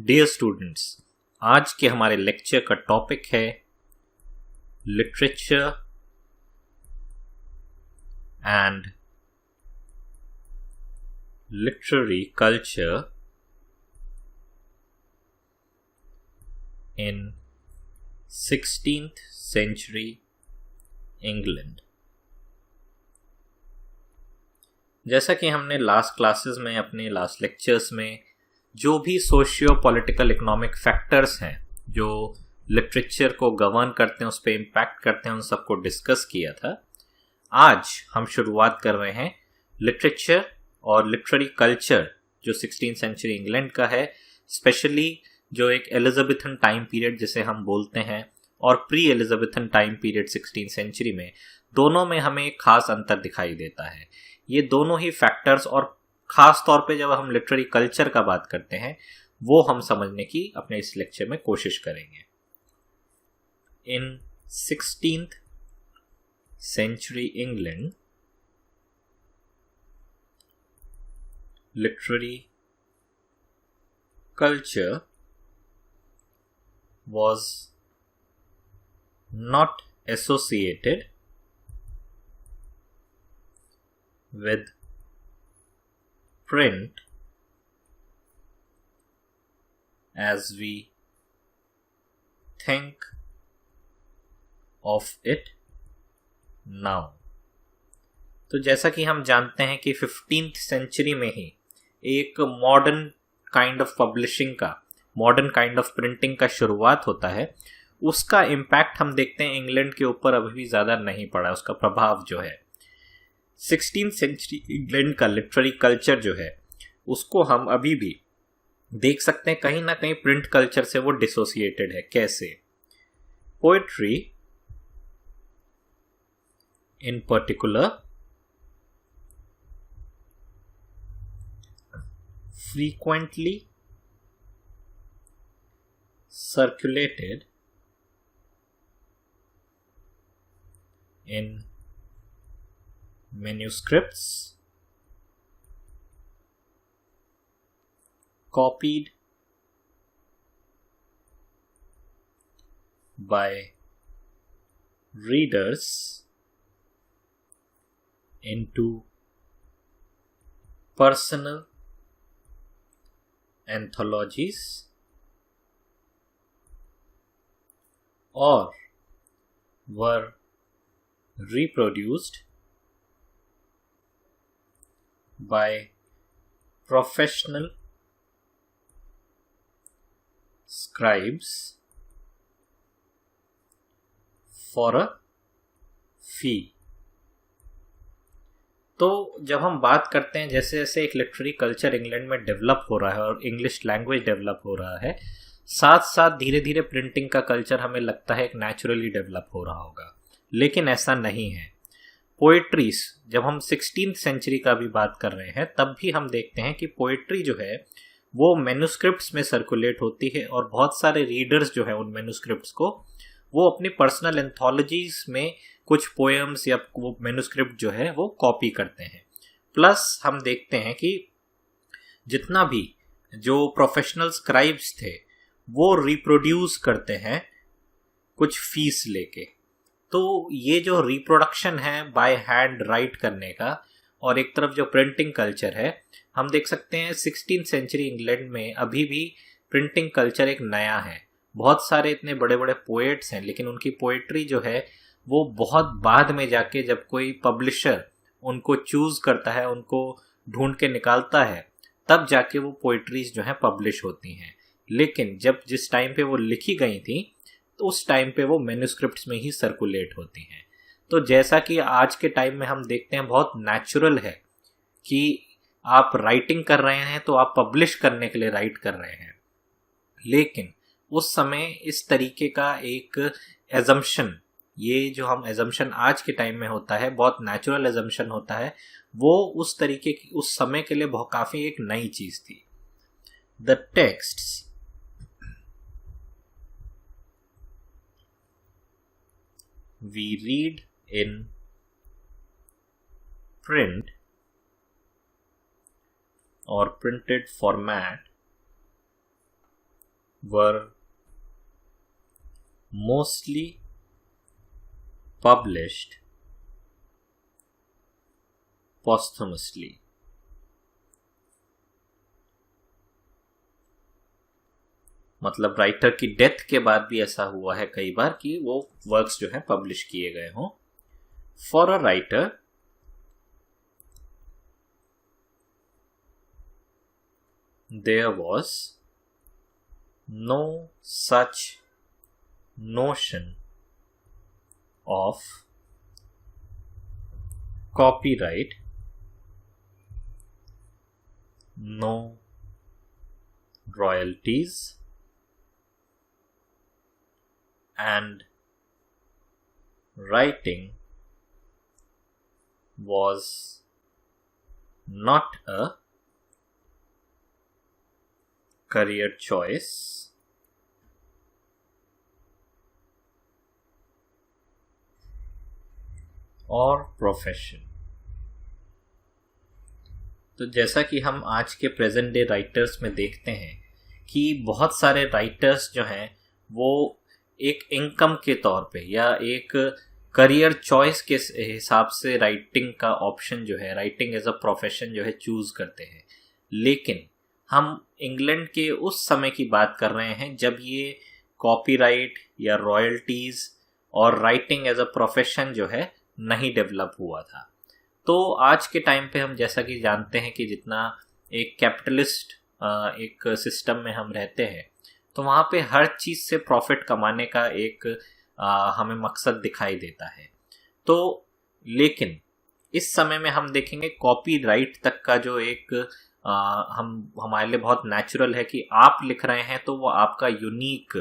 Dear students, आज के हमारे लेक्चर का टॉपिक है literature and literary culture in 16th century England. जैसा कि हमने लास्ट क्लासेस में, अपने लास्ट लेक्चर्स में जो भी सोशियो पॉलिटिकल इकोनॉमिक फैक्टर्स हैं जो लिटरेचर को गवर्न करते हैं, उस पर इम्पैक्ट करते हैं, उन सबको डिस्कस किया था। आज हम शुरुआत कर रहे हैं लिटरेचर और लिटरेरी कल्चर जो 16th सेंचुरी इंग्लैंड का है, स्पेशली जो एक एलिजाबेथन टाइम पीरियड जिसे हम बोलते हैं और pre Elizabethan time period 16th century में, दोनों में हमें एक खास अंतर दिखाई देता है। ये दोनों ही फैक्टर्स, और खास तौर पे जब हम लिटरेरी कल्चर का बात करते हैं, वो हम समझने की अपने इस लेक्चर में कोशिश करेंगे। इन 16th century England, literary culture was not associated with print as we think of it now। तो जैसा कि हम जानते हैं कि 15th सेंचुरी में ही एक मॉडर्न काइंड ऑफ पब्लिशिंग का, मॉडर्न काइंड ऑफ प्रिंटिंग का शुरुआत होता है। उसका इम्पैक्ट हम देखते हैं इंग्लैंड के ऊपर अभी भी ज़्यादा नहीं पड़ा, उसका प्रभाव जो है 16th सेंचुरी इंग्लैंड का लिटरेरी कल्चर जो है उसको हम अभी भी देख सकते हैं कहीं ना कहीं प्रिंट कल्चर से वो डिसोसिएटेड है। कैसे? Poetry in particular frequently circulated in manuscripts copied by readers into personal anthologies or were reproduced by professional scribes for a fee। तो जब हम बात करते हैं जैसे जैसे एक लिटरेरी कल्चर इंग्लैंड में डेवलप हो रहा है और इंग्लिश लैंग्वेज डेवलप हो रहा है, साथ साथ धीरे धीरे प्रिंटिंग का कल्चर हमें लगता है एक नेचुरली डेवलप हो रहा होगा, लेकिन ऐसा नहीं है। पोएट्रीज, जब हम 16th सेंचुरी का भी बात कर रहे हैं, तब भी हम देखते हैं कि पोएट्री जो है वो मैन्युस्क्रिप्ट्स में सर्कुलेट होती है और बहुत सारे रीडर्स जो है उन मैन्युस्क्रिप्ट्स को वो अपनी पर्सनल एंथोलॉजीज में कुछ पोएम्स या वो मैन्युस्क्रिप्ट जो है वो कॉपी करते हैं। प्लस हम देखते हैं कि जितना भी जो प्रोफेशनल स्क्राइब्स थे वो रिप्रोड्यूस करते हैं कुछ फीस लेके। तो ये जो रिप्रोडक्शन है बाय हैंड राइट करने का, और एक तरफ जो प्रिंटिंग कल्चर है, हम देख सकते हैं 16th सेंचुरी इंग्लैंड में अभी भी प्रिंटिंग कल्चर एक नया है। बहुत सारे इतने बड़े बड़े पोएट्स हैं, लेकिन उनकी पोएट्री जो है वो बहुत बाद में जाके जब कोई पब्लिशर उनको चूज करता है, उनको ढूंढ के निकालता है, तब जाके वो पोएट्रीज जो हैं पब्लिश होती हैं। लेकिन जिस टाइम पे वो लिखी गई थी तो उस टाइम पे वो मैन्युस्क्रिप्ट्स में ही सर्कुलेट होती हैं। तो जैसा कि आज के टाइम में हम देखते हैं बहुत नेचुरल है कि आप राइटिंग कर रहे हैं तो आप पब्लिश करने के लिए राइट कर रहे हैं, लेकिन उस समय इस तरीके का एक एजम्पशन, ये जो हम एजम्पशन आज के टाइम में होता है, बहुत नेचुरल एजम्पशन होता है, वो उस तरीके की उस समय के लिए बहुत काफी एक नई चीज थी। The texts we read in print or printed format were mostly published posthumously. मतलब राइटर की डेथ के बाद भी ऐसा हुआ है कई बार कि वो वर्क्स जो है पब्लिश किए गए हों. For a writer there was no such notion of copyright, no royalties, and writing was not a career choice और प्रोफेशन. तो जैसा कि हम आज के प्रेजेंट डे राइटर्स में देखते हैं कि बहुत सारे राइटर्स जो हैं वो एक इनकम के तौर पे या एक करियर चॉइस के हिसाब से राइटिंग का ऑप्शन जो है, राइटिंग एज अ प्रोफेशन जो है चूज करते हैं. लेकिन हम इंग्लैंड के उस समय की बात कर रहे हैं जब ये कॉपीराइट या रॉयल्टीज और राइटिंग एज अ प्रोफेशन जो है नहीं डेवलप हुआ था. तो आज के टाइम पे हम जैसा कि जानते हैं कि जितना एक कैपिटलिस्ट एक सिस्टम में हम रहते हैं तो वहाँ पे हर चीज़ से प्रॉफिट कमाने का एक हमें मकसद दिखाई देता है. तो लेकिन इस समय में हम देखेंगे कॉपीराइट तक का जो एक हमारे लिए बहुत नेचुरल है कि आप लिख रहे हैं तो वो आपका यूनिक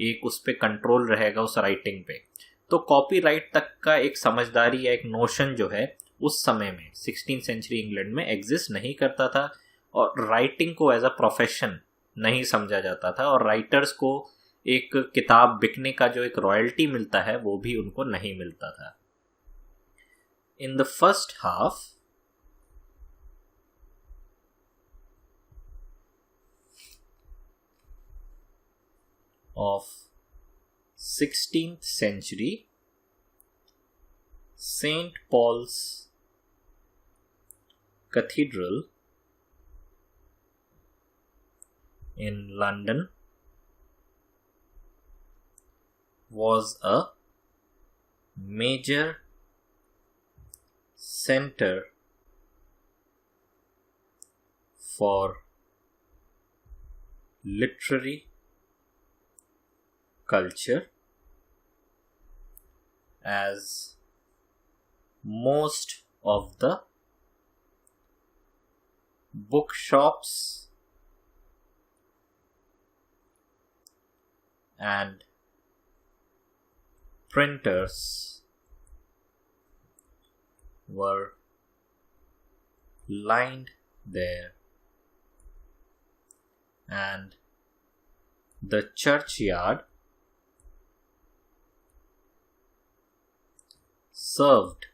एक उस पर कंट्रोल रहेगा उस राइटिंग पे. तो कॉपीराइट तक का एक समझदारी या एक नोशन जो है उस समय में 16th सेंचुरी इंग्लैंड में एग्जिस्ट नहीं करता था और राइटिंग को एज अ प्रोफेशन नहीं समझा जाता था और राइटर्स को एक किताब बिकने का जो एक रॉयल्टी मिलता है वो भी उनको नहीं मिलता था. In the first half of 16th century, St. Paul's Cathedral in London was a major center for literary culture, as most of the bookshops and printers were lined there, and the churchyard served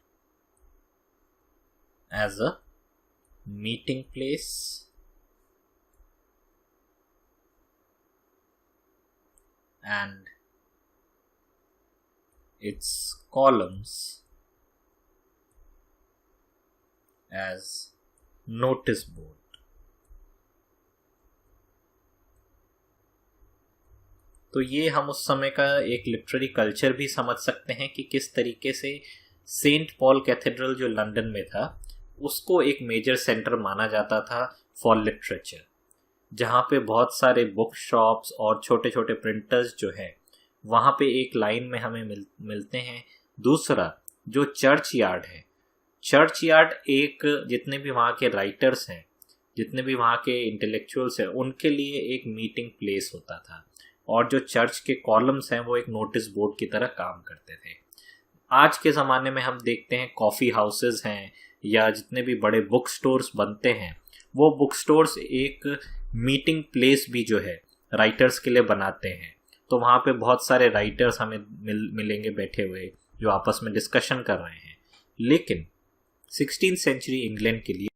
as a meeting place and its columns as notice board. तो ये हम उस समय का एक literary culture भी समझ सकते हैं कि किस तरीके से सेंट पॉल कैथेड्रल जो लंदन में था उसको एक मेजर सेंटर माना जाता था फॉर लिटरेचर, जहाँ पे बहुत सारे बुक शॉप्स और छोटे छोटे प्रिंटर्स जो हैं वहाँ पे एक लाइन में हमें मिलते हैं. दूसरा जो चर्च यार्ड है, चर्च यार्ड एक जितने भी वहाँ के राइटर्स हैं, जितने भी वहाँ के इंटेलेक्चुअल्स हैं, उनके लिए एक मीटिंग प्लेस होता था और जो चर्च के कॉलम्स हैं वो एक नोटिस बोर्ड की तरह काम करते थे. आज के ज़माने में हम देखते हैं कॉफ़ी हाउसेस हैं या जितने भी बड़े बुक स्टोर्स बनते हैं वो बुक स्टोर्स एक मीटिंग प्लेस भी जो है राइटर्स के लिए बनाते हैं. तो वहाँ पे बहुत सारे राइटर्स हमें मिलेंगे बैठे हुए जो आपस में डिस्कशन कर रहे हैं. लेकिन 16th सेंचुरी इंग्लैंड के लिए